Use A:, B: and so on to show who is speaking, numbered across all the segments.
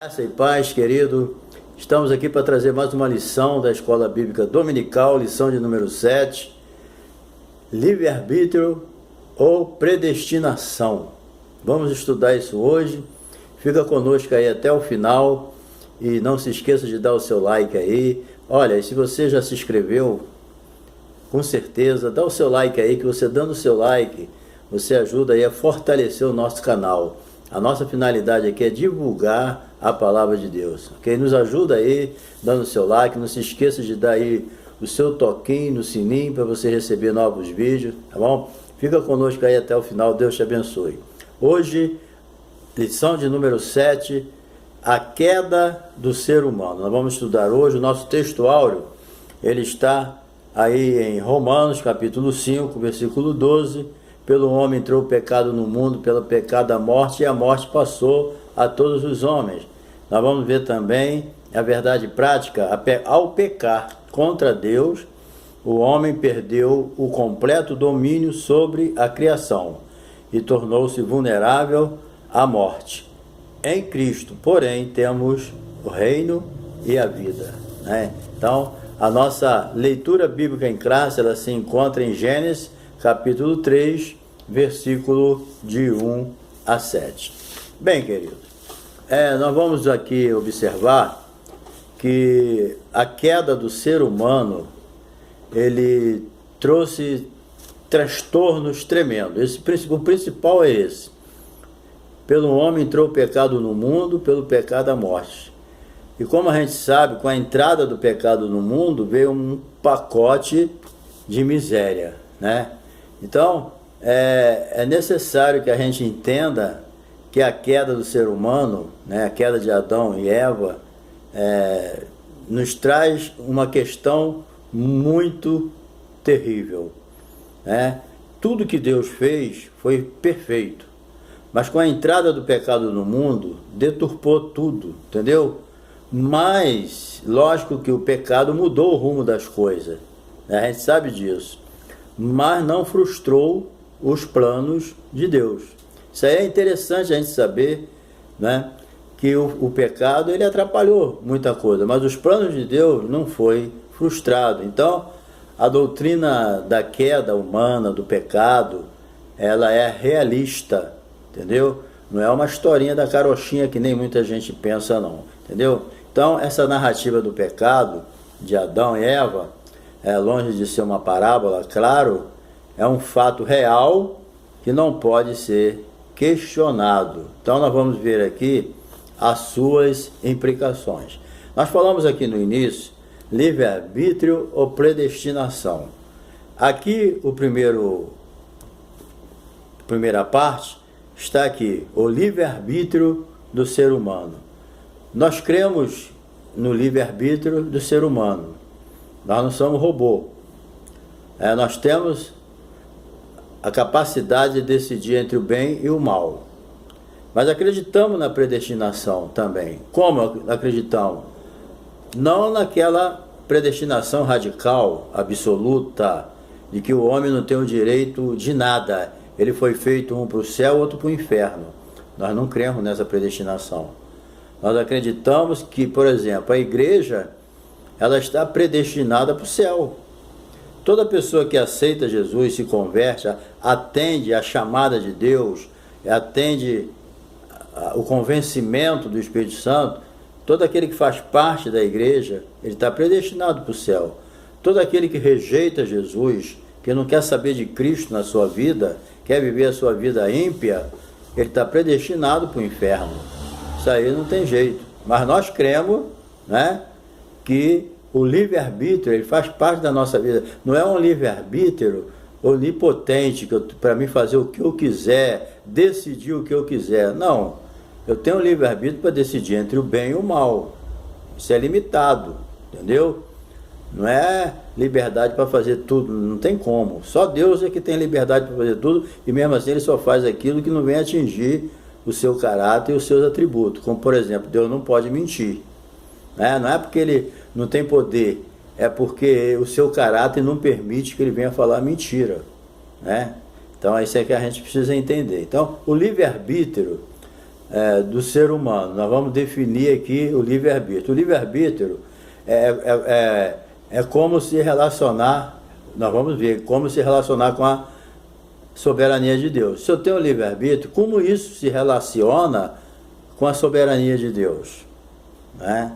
A: Graça e paz, querido. Estamos aqui para trazer mais uma lição da Escola Bíblica Dominical, lição de número 7, livre-arbítrio ou predestinação. Vamos estudar isso hoje. Fica conosco aí até o final e não se esqueça de dar o seu like aí. Olha, e se você já se inscreveu, com certeza, dá o seu like aí, que você dando o seu like, você ajuda aí a fortalecer o nosso canal. A nossa finalidade aqui é divulgar a palavra de Deus, ok? Nos ajuda aí, dando o seu like, não se esqueça de dar aí o seu toquinho no sininho para você receber novos vídeos, tá bom? Fica conosco aí até o final, Deus te abençoe. Hoje, lição de número 7, a queda do ser humano. Nós vamos estudar hoje, o nosso texto áureo, ele está aí em Romanos, capítulo 5, versículo 12, pelo homem entrou o pecado no mundo, pelo pecado a morte, e a morte passou a todos os homens. Nós vamos ver também a verdade prática. Ao pecar contra Deus, o homem perdeu o completo domínio sobre a criação e tornou-se vulnerável à morte. Em Cristo, porém, temos o reino e a vida, né? Então, a nossa leitura bíblica em classe, ela se encontra em Gênesis, capítulo 3, versículo de 1 a 7. Bem, querido, nós vamos aqui observar que a queda do ser humano, ele trouxe transtornos tremendos. O principal é esse. Pelo homem entrou o pecado no mundo, pelo pecado a morte. E como a gente sabe, com a entrada do pecado no mundo, veio um pacote de miséria, né? Então, é necessário que a gente entenda que a queda do ser humano, né, a queda de Adão e Eva, nos traz uma questão muito terrível, né? Tudo que Deus fez foi perfeito, mas com a entrada do pecado no mundo, deturpou tudo, entendeu? Mas, lógico que o pecado mudou o rumo das coisas, né? A gente sabe disso, mas não frustrou os planos de Deus. Isso aí é interessante a gente saber, né, que o pecado ele atrapalhou muita coisa, mas os planos de Deus não foi frustrado. Então, a doutrina da queda humana, do pecado, ela é realista, entendeu? Não é uma historinha da carochinha que nem muita gente pensa não, entendeu? Então, essa narrativa do pecado de Adão e Eva, longe de ser uma parábola, claro, é um fato real que não pode ser questionado. Então nós vamos ver aqui as suas implicações. Nós falamos aqui no início, livre-arbítrio ou predestinação. Aqui primeira parte está aqui, o livre-arbítrio do ser humano. Nós cremos no livre-arbítrio do ser humano. Nós não somos robô. Nós temos a capacidade de decidir entre o bem e o mal. Mas acreditamos na predestinação também. Como acreditamos? Não naquela predestinação radical, absoluta, de que o homem não tem o direito de nada. Ele foi feito um para o céu, outro para o inferno. Nós não cremos nessa predestinação. Nós acreditamos que, por exemplo, a igreja, ela está predestinada para o céu. Toda pessoa que aceita Jesus, se converte, atende à chamada de Deus, atende o convencimento do Espírito Santo, todo aquele que faz parte da igreja, ele está predestinado para o céu. Todo aquele que rejeita Jesus, que não quer saber de Cristo na sua vida, quer viver a sua vida ímpia, ele está predestinado para o inferno. Isso aí não tem jeito. Mas nós cremos, né, que o livre-arbítrio, ele faz parte da nossa vida. Não é um livre-arbítrio onipotente, para mim fazer o que eu quiser, decidir o que eu quiser. Não, eu tenho um livre-arbítrio para decidir entre o bem e o mal. Isso é limitado, entendeu? Não é liberdade para fazer tudo, não tem como. Só Deus é que tem liberdade para fazer tudo, e mesmo assim ele só faz aquilo que não vem atingir o seu caráter e os seus atributos. Como, por exemplo, Deus não pode mentir. Não é porque ele não tem poder, é porque o seu caráter não permite que ele venha falar mentira, né? Então, isso é que a gente precisa entender. Então, o livre-arbítrio do ser humano. Nós vamos definir aqui o livre-arbítrio. O livre-arbítrio é como se relacionar, nós vamos ver como se relacionar com a soberania de Deus. Se eu tenho livre-arbítrio, como isso se relaciona com a soberania de Deus? Né?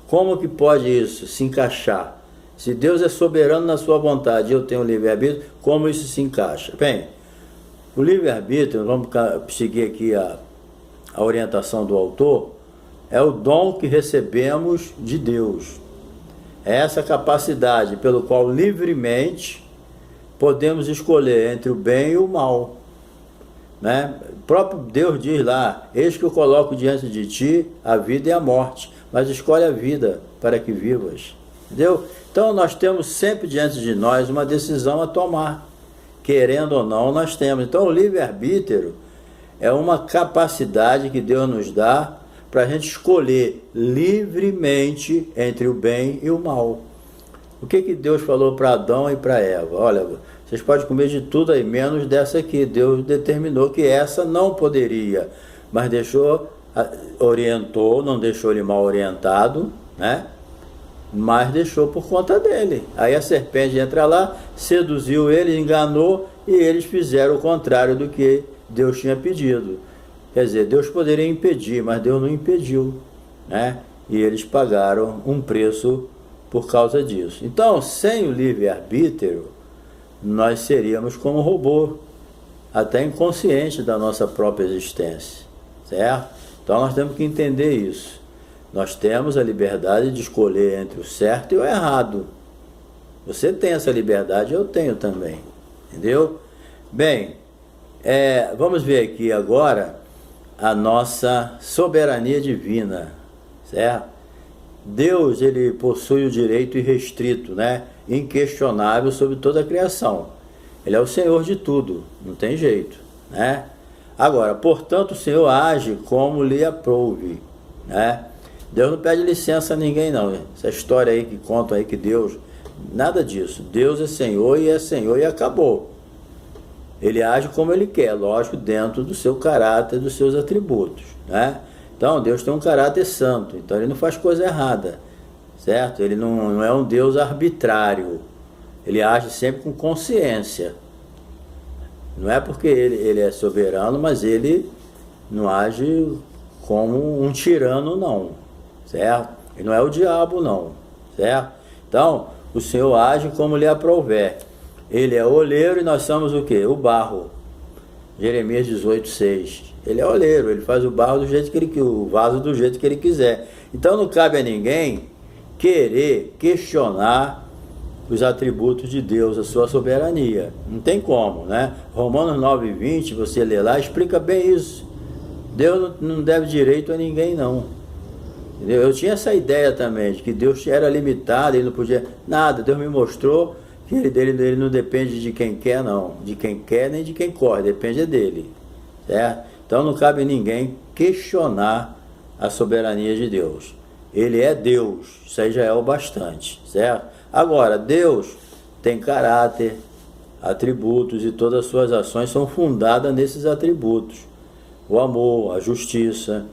A: Como que pode isso se encaixar? Se Deus é soberano na sua vontade e eu tenho livre-arbítrio, como isso se encaixa? Bem, o livre-arbítrio, vamos seguir aqui a orientação do autor, é o dom que recebemos de Deus. É essa capacidade pelo qual livremente podemos escolher entre o bem e o mal. Né? O próprio Deus diz lá: eis que eu coloco diante de ti a vida e a morte, mas escolhe a vida para que vivas. Entendeu? Então nós temos sempre diante de nós uma decisão a tomar. Querendo ou não, nós temos. Então o livre-arbítrio é uma capacidade que Deus nos dá para a gente escolher livremente entre o bem e o mal. O que Deus falou para Adão e para Eva? Olha, vocês podem comer de tudo aí, menos dessa aqui. Deus determinou que essa não poderia, mas orientou, não deixou ele mal orientado, né? Mas deixou por conta dele. Aí a serpente entra lá, seduziu ele, enganou, e eles fizeram o contrário do que Deus tinha pedido. Quer dizer, Deus poderia impedir, mas Deus não impediu, né? E eles pagaram um preço por causa disso. Então, sem o livre-arbítrio, nós seríamos como robô, até inconsciente da nossa própria existência, certo? Então nós temos que entender isso. Nós temos a liberdade de escolher entre o certo e o errado. Você tem essa liberdade, eu tenho também, entendeu? Bem, vamos ver aqui agora a nossa soberania divina, certo? Deus, ele possui o direito irrestrito, né? Inquestionável sobre toda a criação. Ele é o Senhor de tudo, não tem jeito, né? Agora, portanto, o Senhor age como lhe aprouve, né? Deus não pede licença a ninguém, não. Essa história aí que contam aí que Deus... Nada disso. Deus é Senhor e acabou. Ele age como ele quer, lógico, dentro do seu caráter, dos seus atributos, né? Então, Deus tem um caráter santo, então ele não faz coisa errada, certo? Ele não é um Deus arbitrário. Ele age sempre com consciência. Não é porque ele é soberano, mas ele não age como um tirano, não, certo? Ele não é o diabo, não, certo? Então, o Senhor age como lhe aprouver. Ele é o oleiro e nós somos o quê? O barro. Jeremias 18:6. Ele é oleiro, ele faz o barro do jeito que ele quer, o vaso do jeito que ele quiser. Então não cabe a ninguém querer questionar os atributos de Deus, a sua soberania. Não tem como, né? Romanos 9:20, você lê lá, explica bem isso. Deus não deve direito a ninguém, não. Entendeu? Eu tinha essa ideia também, de que Deus era limitado, ele não podia nada. Deus me mostrou que ele não depende de quem quer, não. De quem quer nem de quem corre, depende dele, certo? Então não cabe a ninguém questionar a soberania de Deus. Ele é Deus, isso aí já é o bastante, certo? Agora, Deus tem caráter, atributos, e todas as suas ações são fundadas nesses atributos. O amor, a justiça,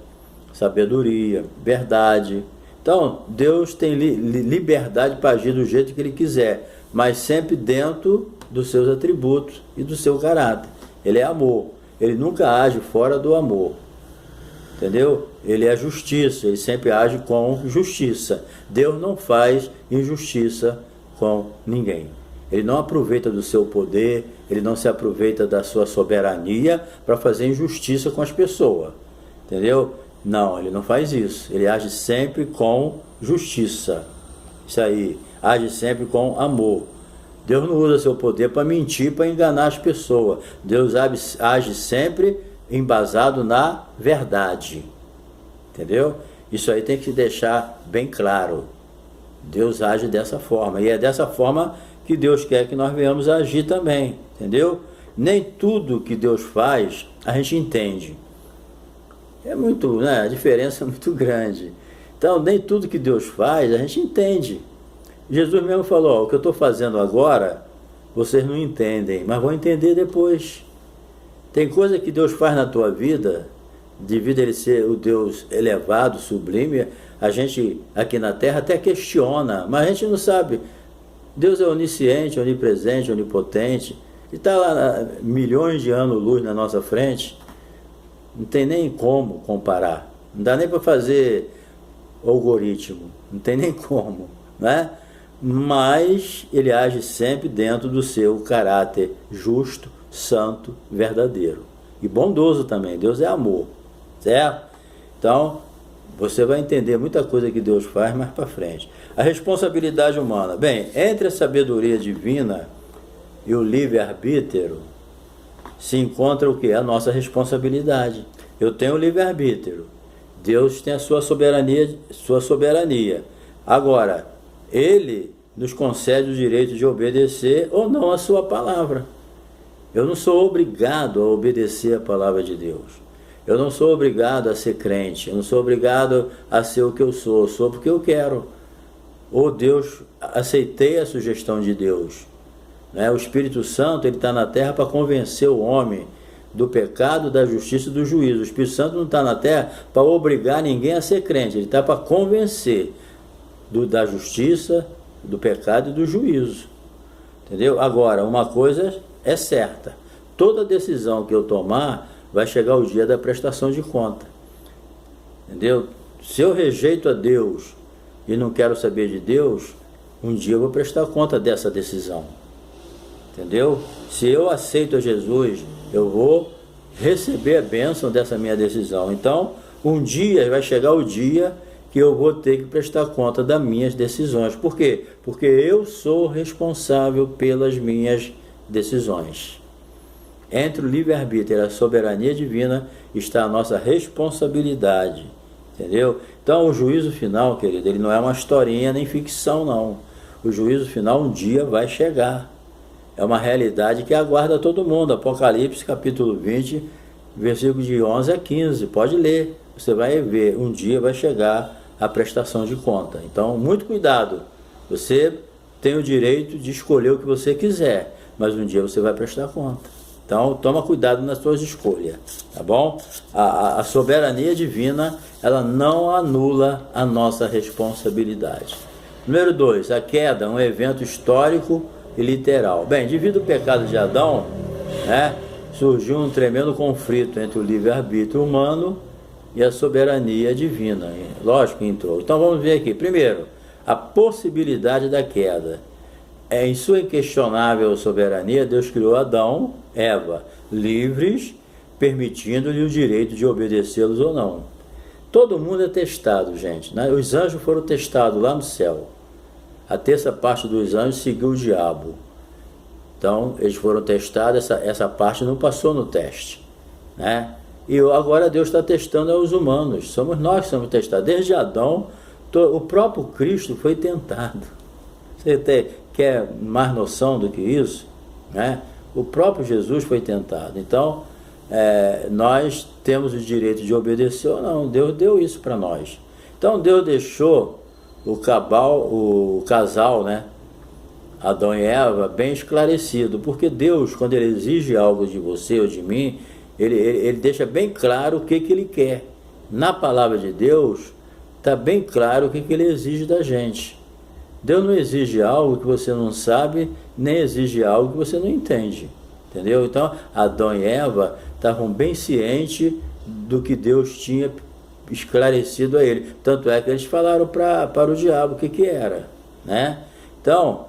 A: sabedoria, verdade. Então, Deus tem liberdade para agir do jeito que ele quiser, mas sempre dentro dos seus atributos e do seu caráter. Ele é amor. Ele nunca age fora do amor, entendeu? Ele é justiça, ele sempre age com justiça. Deus não faz injustiça com ninguém. Ele não aproveita do seu poder, ele não se aproveita da sua soberania para fazer injustiça com as pessoas, entendeu? Não, ele não faz isso. Ele age sempre com justiça. Isso aí, age sempre com amor. Deus não usa seu poder para mentir, para enganar as pessoas. Deus age sempre embasado na verdade. Entendeu? Isso aí tem que deixar bem claro. Deus age dessa forma. E é dessa forma que Deus quer que nós venhamos a agir também. Entendeu? Nem tudo que Deus faz a gente entende. É muito, né? A diferença é muito grande. Então, nem tudo que Deus faz a gente entende. Jesus mesmo falou, ó, o que eu estou fazendo agora, vocês não entendem, mas vão entender depois. Tem coisa que Deus faz na tua vida, devido a ele ser o Deus elevado, sublime, a gente aqui na Terra até questiona, mas a gente não sabe. Deus é onisciente, onipresente, onipotente, e está lá milhões de anos-luz na nossa frente, não tem nem como comparar, não dá nem para fazer algoritmo, não tem nem como, né? Mas ele age sempre dentro do seu caráter justo, santo, verdadeiro e bondoso também. Deus é amor, certo? Então você vai entender muita coisa que Deus faz mais para frente. A responsabilidade humana. Bem, entre a sabedoria divina e o livre-arbítrio se encontra o que? A nossa responsabilidade. Eu tenho o livre-arbítrio. Deus tem a sua soberania. Agora, Ele nos concede o direito de obedecer ou não a sua palavra. Eu não sou obrigado a obedecer a palavra de Deus. Eu não sou obrigado a ser crente. Eu não sou obrigado a ser o que eu sou porque eu quero. Ou Deus, aceitei a sugestão de Deus. O Espírito Santo, ele está na terra para convencer o homem do pecado, da justiça e do juízo. O Espírito Santo não está na terra para obrigar ninguém a ser crente. Ele está para convencer da justiça, do pecado e do juízo. Entendeu? Agora, uma coisa é certa. Toda decisão que eu tomar, vai chegar o dia da prestação de conta. Entendeu? Se eu rejeito a Deus e não quero saber de Deus, um dia eu vou prestar conta dessa decisão. Entendeu? Se eu aceito a Jesus, eu vou receber a bênção dessa minha decisão. Então, um dia vai chegar o dia que eu vou ter que prestar conta das minhas decisões. Por quê? Porque eu sou responsável pelas minhas decisões. Entre o livre-arbítrio e a soberania divina está a nossa responsabilidade. Entendeu? Então, o juízo final, querido, ele não é uma historinha nem ficção, não. O juízo final um dia vai chegar. É uma realidade que aguarda todo mundo. Apocalipse, capítulo 20, versículo de 11 a 15. Pode ler. Você vai ver, um dia vai chegar a prestação de conta. Então, muito cuidado. Você tem o direito de escolher o que você quiser, mas um dia você vai prestar conta. Então, toma cuidado nas suas escolhas, tá bom? A soberania divina, ela não anula a nossa responsabilidade. Número 2, a queda, um evento histórico e literal. Bem, devido ao pecado de Adão, surgiu um tremendo conflito entre o livre-arbítrio humano e a soberania divina. Lógico que entrou. Então, vamos ver aqui. Primeiro, a possibilidade da queda. Em sua inquestionável soberania, Deus criou Adão, Eva, livres, permitindo-lhe o direito de obedecê-los ou não. Todo mundo é testado, gente. Os anjos foram testados lá no céu. A terça parte dos anjos seguiu o diabo. Então, eles foram testados, essa parte não passou no teste. E agora Deus está testando os humanos. Somos nós que somos testados. Desde Adão, o próprio Cristo foi tentado. Você quer mais noção do que isso? O próprio Jesus foi tentado. Então, nós temos o direito de obedecer ou não. Deus deu isso para nós. Então, Deus deixou o casal, Adão e Eva, bem esclarecido. Porque Deus, quando Ele exige algo de você ou de mim, Ele deixa bem claro o que Ele quer. Na palavra de Deus, está bem claro o que Ele exige da gente. Deus não exige algo que você não sabe, nem exige algo que você não entende. Entendeu? Então, Adão e Eva estavam bem cientes do que Deus tinha esclarecido a ele. Tanto é que eles falaram para o diabo o que era. Então,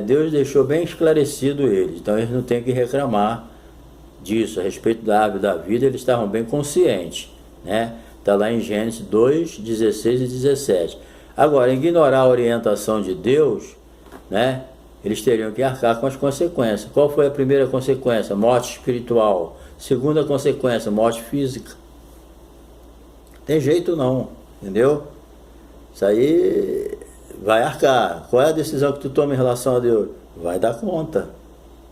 A: Deus deixou bem esclarecido eles. Então, eles não têm que reclamar disso. A respeito da árvore da vida, eles estavam bem conscientes. Está lá em Gênesis 2, 16 e 17. Agora, ignorar a orientação de Deus, eles teriam que arcar com as consequências. Qual foi a primeira consequência? Morte espiritual. Segunda consequência, morte física. Tem jeito não, entendeu? Isso aí vai arcar. Qual é a decisão que tu toma em relação a Deus? Vai dar conta.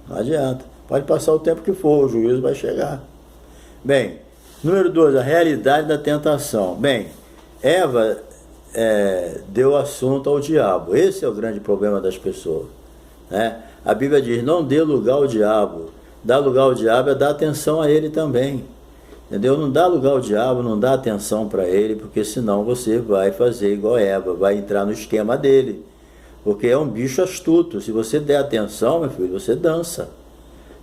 A: Não adianta. Pode passar o tempo que for, o juízo vai chegar. Bem, número 2, a realidade da tentação. Bem, Eva deu assunto ao diabo. Esse é o grande problema das pessoas. A Bíblia diz, não dê lugar ao diabo. Dar lugar ao diabo é dar atenção a ele também. Entendeu? Não dá lugar ao diabo, não dá atenção para ele, porque senão você vai fazer igual Eva, vai entrar no esquema dele. Porque é um bicho astuto. Se você der atenção, meu filho, você dança.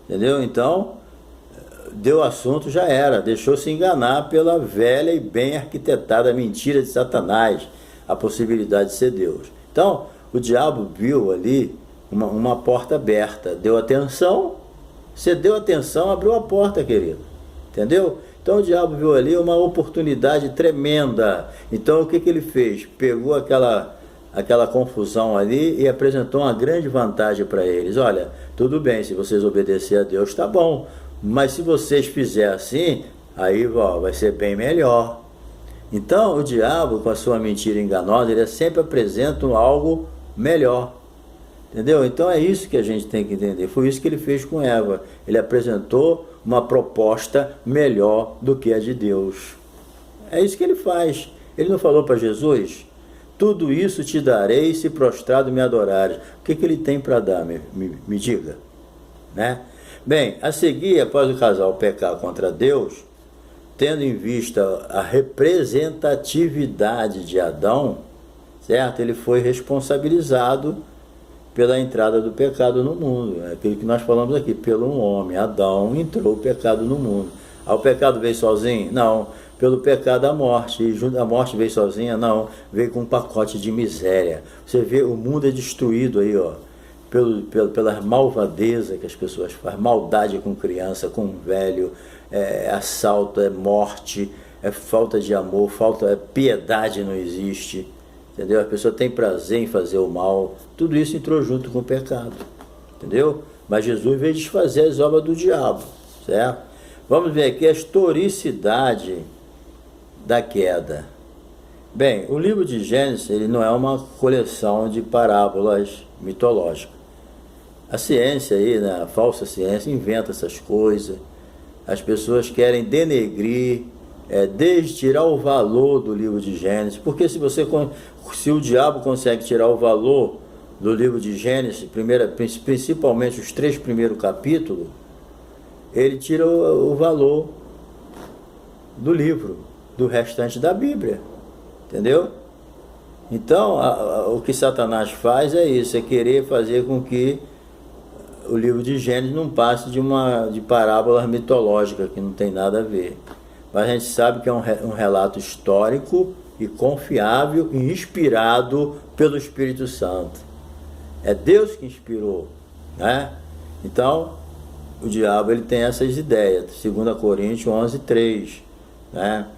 A: Entendeu? Então, deu assunto, já era. Deixou-se enganar pela velha e bem arquitetada mentira de Satanás, a possibilidade de ser Deus. Então, o diabo viu ali uma porta aberta, deu atenção. Você deu atenção, abriu a porta, querido. Entendeu? Então o diabo viu ali uma oportunidade tremenda. Então o que ele fez? Pegou aquela confusão ali e apresentou uma grande vantagem para eles. Olha, tudo bem, se vocês obedecerem a Deus, tá bom. Mas se vocês fizerem assim, aí vai ser bem melhor. Então o diabo, com a sua mentira enganosa, ele sempre apresenta algo melhor. Entendeu? Então é isso que a gente tem que entender. Foi isso que ele fez com Eva. Ele apresentou uma proposta melhor do que a de Deus. É isso que ele faz. Ele não falou para Jesus: tudo isso te darei se prostrado me adorares. O que ele tem para dar? Me diga. Né? Bem, a seguir, após o casal pecar contra Deus, tendo em vista a representatividade de Adão, certo? Ele foi responsabilizado pela entrada do pecado no mundo. É aquilo que nós falamos aqui, pelo um homem. Adão entrou o pecado no mundo. O pecado veio sozinho? Não. Pelo pecado a morte. E junto a morte veio sozinha? Não. Veio com um pacote de miséria. Você vê, o mundo é destruído aí, pela malvadeza que as pessoas fazem. Maldade com criança, com velho, assalto, morte, falta de amor, piedade não existe. Entendeu? A pessoa tem prazer em fazer o mal. Tudo isso entrou junto com o pecado. Entendeu? Mas Jesus veio desfazer as obras do diabo. Certo? Vamos ver aqui a historicidade da queda. Bem, o livro de Gênesis, ele não é uma coleção de parábolas mitológicas. A ciência aí, né, a falsa ciência, inventa essas coisas. As pessoas querem denegrir, desde tirar o valor do livro de Gênesis. Porque se o diabo consegue tirar o valor do livro de Gênesis, principalmente os 3 primeiros capítulos, ele tira o valor do livro, do restante da Bíblia. Entendeu? Então, o que Satanás faz é isso, é querer fazer com que o livro de Gênesis não passe de parábolas mitológicas, que não tem nada a ver. Mas a gente sabe que é um relato histórico e confiável e inspirado pelo Espírito Santo. É Deus que inspirou, né? Então, o diabo ele tem essas ideias. 2 Coríntios 11:3, né?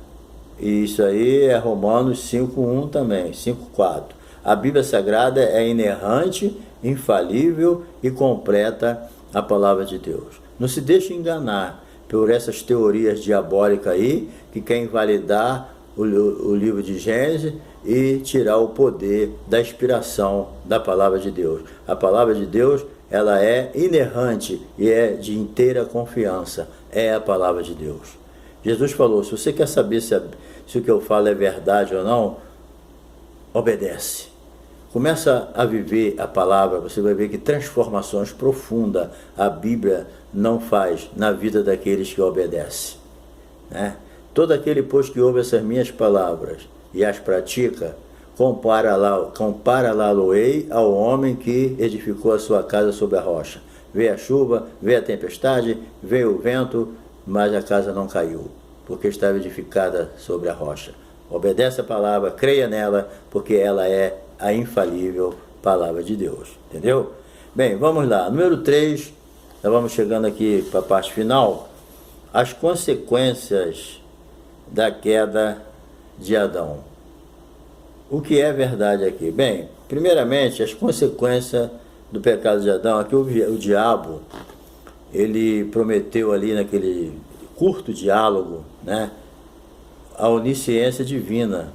A: E isso aí é Romanos 5:1 também, 5:4. A Bíblia Sagrada é inerrante, infalível e completa a palavra de Deus. Não se deixe enganar por essas teorias diabólicas aí, que quer invalidar o livro de Gênesis e tirar o poder da inspiração da palavra de Deus. A palavra de Deus, ela é inerrante e é de inteira confiança. É a palavra de Deus. Jesus falou: se você quer saber se o que eu falo é verdade ou não, obedece. Começa a viver a palavra, você vai ver que transformações profundas a Bíblia não faz na vida daqueles que obedecem, né? Todo aquele, pois, que ouve essas minhas palavras e as pratica, compara-la-lo-ei ao homem que edificou a sua casa sobre a rocha. Veio a chuva, veio a tempestade, veio o vento, mas a casa não caiu, porque estava edificada sobre a rocha. Obedece a palavra, creia nela, porque ela é a infalível palavra de Deus. Entendeu? Bem, vamos lá. Número 3, nós vamos chegando aqui para a parte final. As consequências da queda de Adão. O que é verdade aqui? Bem, primeiramente, as consequências do pecado de Adão. Aqui o diabo, ele prometeu ali naquele curto diálogo, né, a onisciência divina.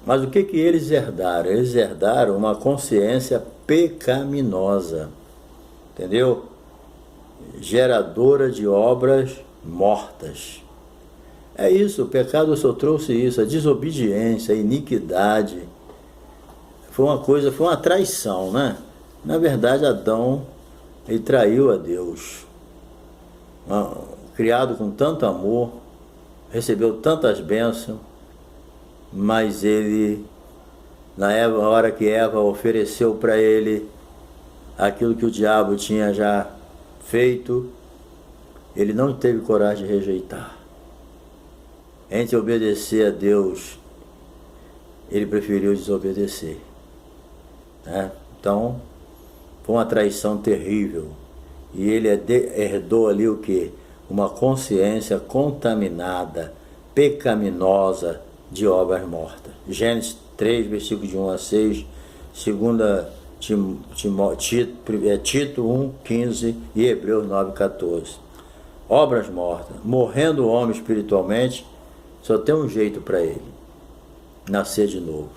A: Mas o que eles herdaram? Eles herdaram uma consciência pecaminosa, entendeu? Geradora de obras mortas. É isso, o pecado só trouxe isso, a desobediência, a iniquidade. Foi uma traição, né? Na verdade, Adão, ele traiu a Deus. criado com tanto amor, recebeu tantas bênçãos, mas ele, na hora que Eva ofereceu para ele aquilo que o diabo tinha já feito, ele não teve coragem de rejeitar. Entre obedecer a Deus, ele preferiu desobedecer, né? Então, foi uma traição terrível. E ele herdou ali o quê? Uma consciência contaminada, pecaminosa de obras mortas. Gênesis 3, versículo de 1 a 6, 2 Tito 1, 15 e Hebreus 9, 14. Obras mortas. Morrendo o homem espiritualmente, só tem um jeito para ele: nascer de novo.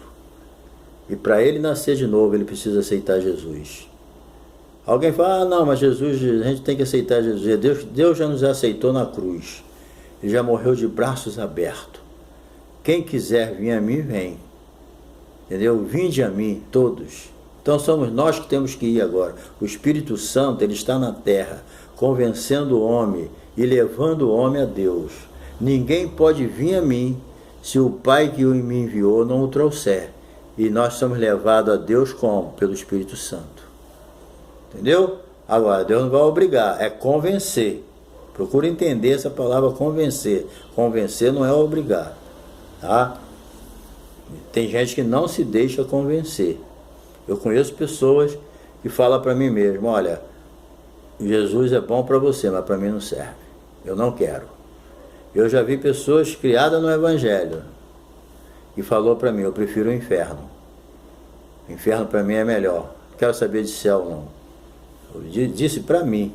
A: E para ele nascer de novo, ele precisa aceitar Jesus. Alguém fala: ah, não, mas Jesus, a gente tem que aceitar Jesus. Deus já nos aceitou na cruz. Ele já morreu de braços abertos. Quem quiser vir a mim, vem. Entendeu? Vinde a mim, todos. Então somos nós que temos que ir agora. O Espírito Santo, ele está na terra, convencendo o homem e levando o homem a Deus. Ninguém pode vir a mim se o Pai que me enviou não o trouxer. E nós somos levados a Deus como? Pelo Espírito Santo. Entendeu? Agora, Deus não vai obrigar, é convencer. Procura entender essa palavra convencer. Convencer não é obrigar, tá? Tem gente que não se deixa convencer. Eu conheço pessoas que falam para mim mesmo: olha, Jesus é bom para você, mas para mim não serve. Eu não quero. Eu já vi pessoas criadas no Evangelho e falou para mim: eu prefiro o inferno. O inferno para mim é melhor. Não quero saber de céu, não. Disse para mim.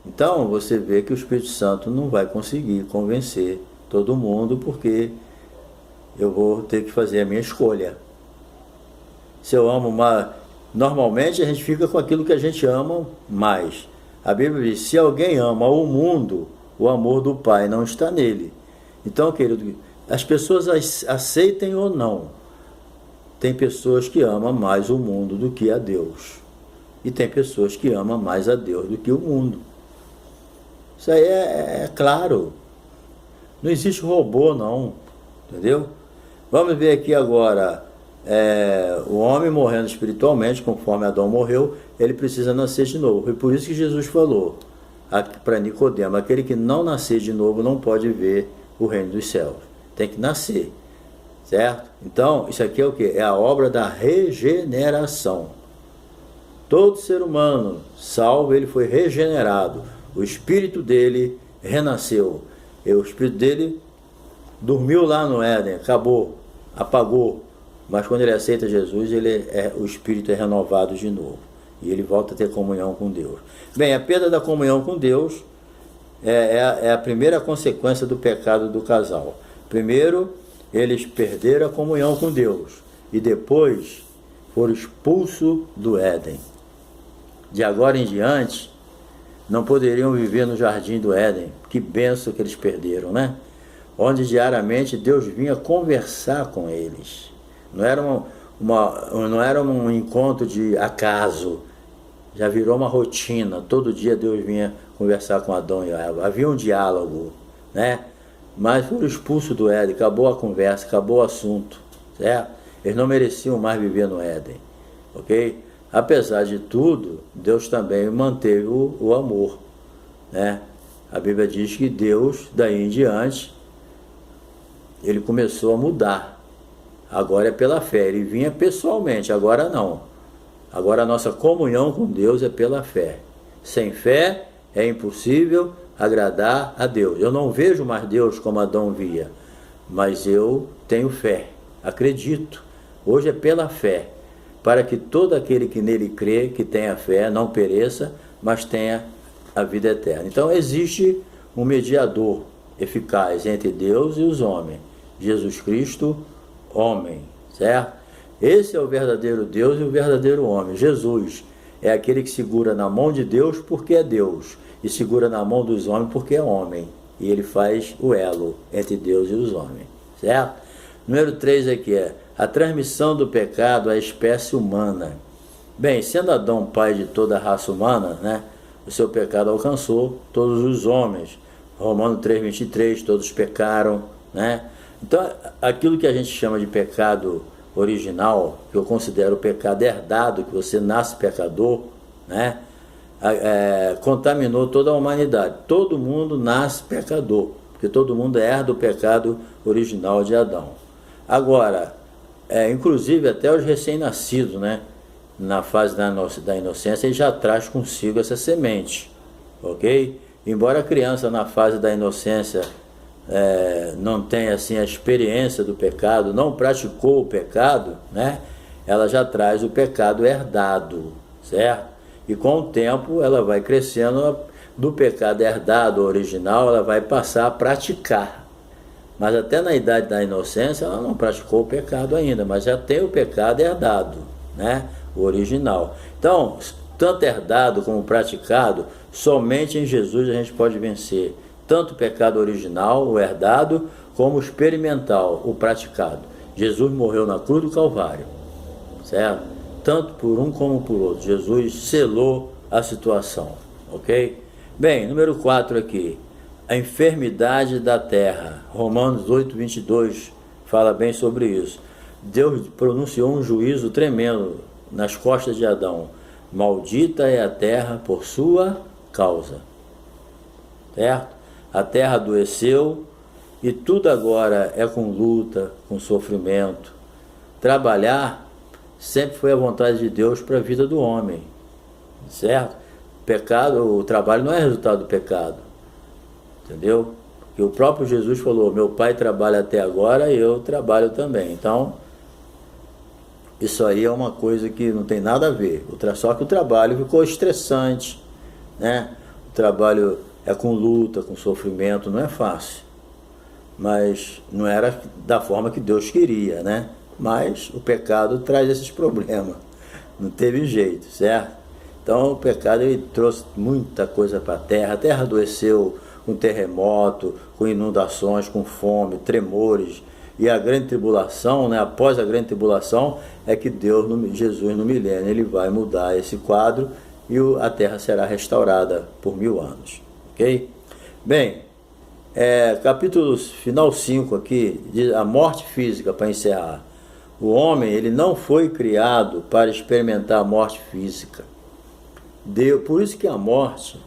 A: Então você vê que o Espírito Santo não vai conseguir convencer todo mundo, porque eu vou ter que fazer a minha escolha. Se eu amo uma... Normalmente a gente fica com aquilo que a gente ama mais. A Bíblia diz: se alguém ama o mundo, o amor do Pai não está nele. Então, querido, as pessoas aceitem ou não. Tem pessoas que amam mais o mundo do que a Deus. E tem pessoas que amam mais a Deus do que o mundo. Isso aí é claro. Não existe robô, não. Entendeu? Vamos ver aqui agora. O homem morrendo espiritualmente, conforme Adão morreu, ele precisa nascer de novo. E por isso que Jesus falou para Nicodemo: aquele que não nascer de novo não pode ver o reino dos céus. Tem que nascer. Certo? Então, isso aqui é o quê? É a obra da regeneração. Todo ser humano, salvo, ele foi regenerado. O espírito dele renasceu. E o espírito dele dormiu lá no Éden, acabou, apagou. Mas quando ele aceita Jesus, o espírito é renovado de novo. E ele volta a ter comunhão com Deus. Bem, a perda da comunhão com Deus é a primeira consequência do pecado do casal. Primeiro, eles perderam a comunhão com Deus. E depois foram expulsos do Éden. De agora em diante, não poderiam viver no jardim do Éden. Que bênção que eles perderam, né? Onde diariamente Deus vinha conversar com eles. Não era um encontro de acaso. Já virou uma rotina. Todo dia Deus vinha conversar com Adão e Eva. Havia um diálogo, né? Mas foram expulsos do Éden. Acabou a conversa, acabou o assunto, certo? Eles não mereciam mais viver no Éden, ok? Apesar de tudo, Deus também manteve o amor, né? A Bíblia diz que Deus, daí em diante, ele começou a mudar. Agora é pela fé. Ele vinha pessoalmente, agora não. Agora a nossa comunhão com Deus é pela fé. Sem fé é impossível agradar a Deus. Eu não vejo mais Deus como Adão via, mas eu tenho fé, acredito. Hoje é pela fé, para que todo aquele que nele crê, que tenha fé, não pereça, mas tenha a vida eterna. Então existe um mediador eficaz entre Deus e os homens, Jesus Cristo, homem, certo? Esse é o verdadeiro Deus e o verdadeiro homem. Jesus é aquele que segura na mão de Deus porque é Deus, e segura na mão dos homens porque é homem, e ele faz o elo entre Deus e os homens, certo? Número 3 aqui é a transmissão do pecado à espécie humana. Bem, sendo Adão pai de toda a raça humana, né? o seu pecado alcançou todos os homens. Romanos 3:23, todos pecaram, né? Então, aquilo que a gente chama de pecado original, que eu considero o pecado herdado, que você nasce pecador, né? Contaminou toda a humanidade. Todo mundo nasce pecador, porque todo mundo herda o pecado original de Adão. Agora, inclusive até os recém-nascidos, né? Na fase da inocência, ele já traz consigo essa semente, ok? Embora a criança na fase da inocência não tenha assim a experiência do pecado, não praticou o pecado, né? Ela já traz o pecado herdado, certo? E com o tempo ela vai crescendo, do pecado herdado original ela vai passar a praticar. Mas até na idade da inocência ela não praticou o pecado ainda, mas já tem o pecado herdado, né? O original. Então, tanto herdado como praticado, somente em Jesus a gente pode vencer tanto o pecado original, o herdado, como o experimental, o praticado. Jesus morreu na cruz do Calvário, certo? Tanto por um como por outro. Jesus selou a situação, ok? Bem, número 4 aqui, a enfermidade da terra. Romanos 8:22 fala bem sobre isso. Deus pronunciou um juízo tremendo nas costas de Adão. Maldita é a terra por sua causa, certo? A terra adoeceu e tudo agora é com luta, com sofrimento. Trabalhar sempre foi a vontade de Deus para a vida do homem, certo? O trabalho não é resultado do pecado, entendeu? Porque o próprio Jesus falou, meu pai trabalha até agora e eu trabalho também. Então, isso aí é uma coisa que não tem nada a ver. Só que o trabalho ficou estressante, né? O trabalho é com luta, com sofrimento, não é fácil. Mas não era da forma que Deus queria, né? Mas o pecado traz esses problemas. Não teve jeito, certo? Então o pecado ele trouxe muita coisa para a terra adoeceu com terremoto, com inundações, com fome, tremores. E a grande tribulação, né? Após a grande tribulação, é que Jesus no milênio, ele vai mudar esse quadro e a terra será restaurada por 1000 anos. Ok? Bem, capítulo final 5 aqui, diz a morte física, para encerrar. O homem, ele não foi criado para experimentar a morte física. Por isso que a morte,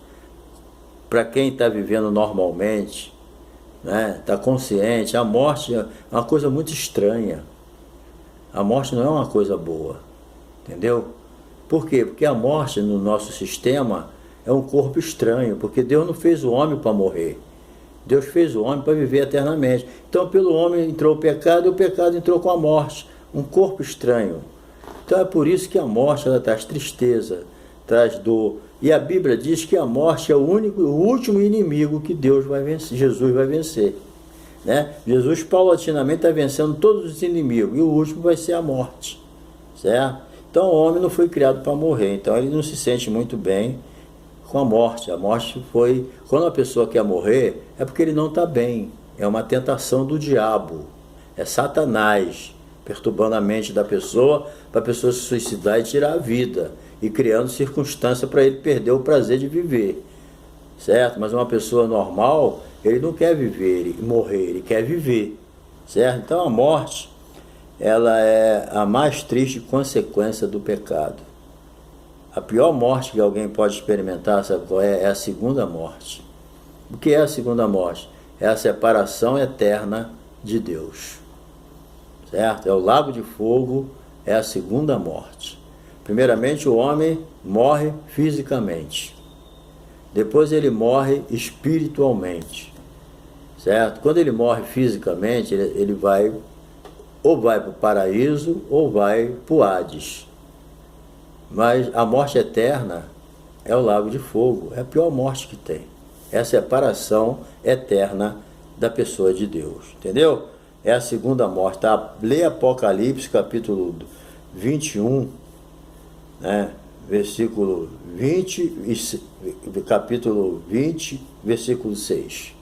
A: para quem está vivendo normalmente, né, está consciente, a morte é uma coisa muito estranha. A morte não é uma coisa boa, entendeu? Por quê? Porque a morte no nosso sistema é um corpo estranho, porque Deus não fez o homem para morrer. Deus fez o homem para viver eternamente. Então pelo homem entrou o pecado e o pecado entrou com a morte. Um corpo estranho. Então é por isso que a morte ela traz tristeza, traz dor. E a Bíblia diz que a morte é o último inimigo que Deus vai vencer, Jesus vai vencer, né? Jesus paulatinamente está vencendo todos os inimigos e o último vai ser a morte, certo? Então o homem não foi criado para morrer, então ele não se sente muito bem com a morte. A morte foi, quando a pessoa quer morrer, é porque ele não está bem, é uma tentação do diabo, é Satanás perturbando a mente da pessoa para a pessoa se suicidar e tirar a vida e criando circunstância para ele perder o prazer de viver, certo? Mas uma pessoa normal, ele não quer viver e morrer, ele quer viver, certo? Então a morte, ela é a mais triste consequência do pecado. A pior morte que alguém pode experimentar, sabe qual é? É a segunda morte. O que é a segunda morte? É a separação eterna de Deus, certo? É o lago de fogo, é a segunda morte. Primeiramente o homem morre fisicamente, depois ele morre espiritualmente, certo? Quando ele morre fisicamente, ele vai ou vai para o paraíso ou vai para o Hades. Mas a morte eterna é o lago de fogo, é a pior morte que tem. É a separação eterna da pessoa de Deus, entendeu? É a segunda morte, tá? Lê Apocalipse capítulo 21, né? Versículo 20, capítulo 20, versículo 6.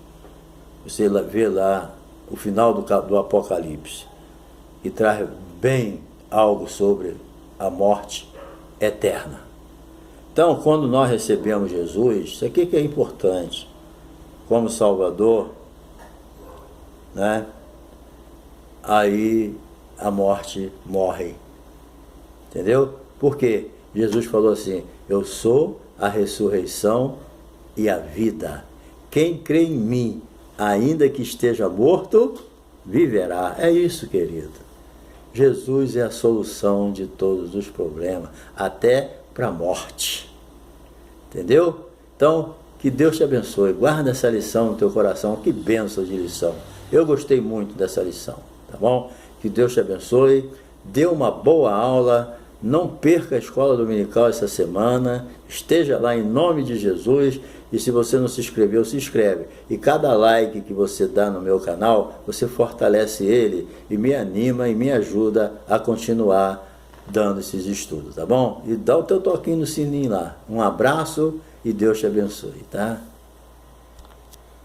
A: Você vê lá o final do Apocalipse e traz bem algo sobre a morte eterna. Então, quando nós recebemos Jesus, isso aqui que é importante, como Salvador, né? Aí a morte morre. Entendeu? Porque Jesus falou assim: eu sou a ressurreição e a vida. Quem crê em mim, ainda que esteja morto, viverá. É isso, querido. Jesus é a solução de todos os problemas, até para a morte. Entendeu? Então, que Deus te abençoe. Guarda essa lição no teu coração. Que bênção de lição. Eu gostei muito dessa lição, tá bom? Que Deus te abençoe. Dê uma boa aula. Não perca a escola dominical essa semana. Esteja lá em nome de Jesus. E se você não se inscreveu, se inscreve. E cada like que você dá no meu canal, você fortalece ele e me anima e me ajuda a continuar dando esses estudos, tá bom? E dá o teu toquinho no sininho lá. Um abraço e Deus te abençoe, tá?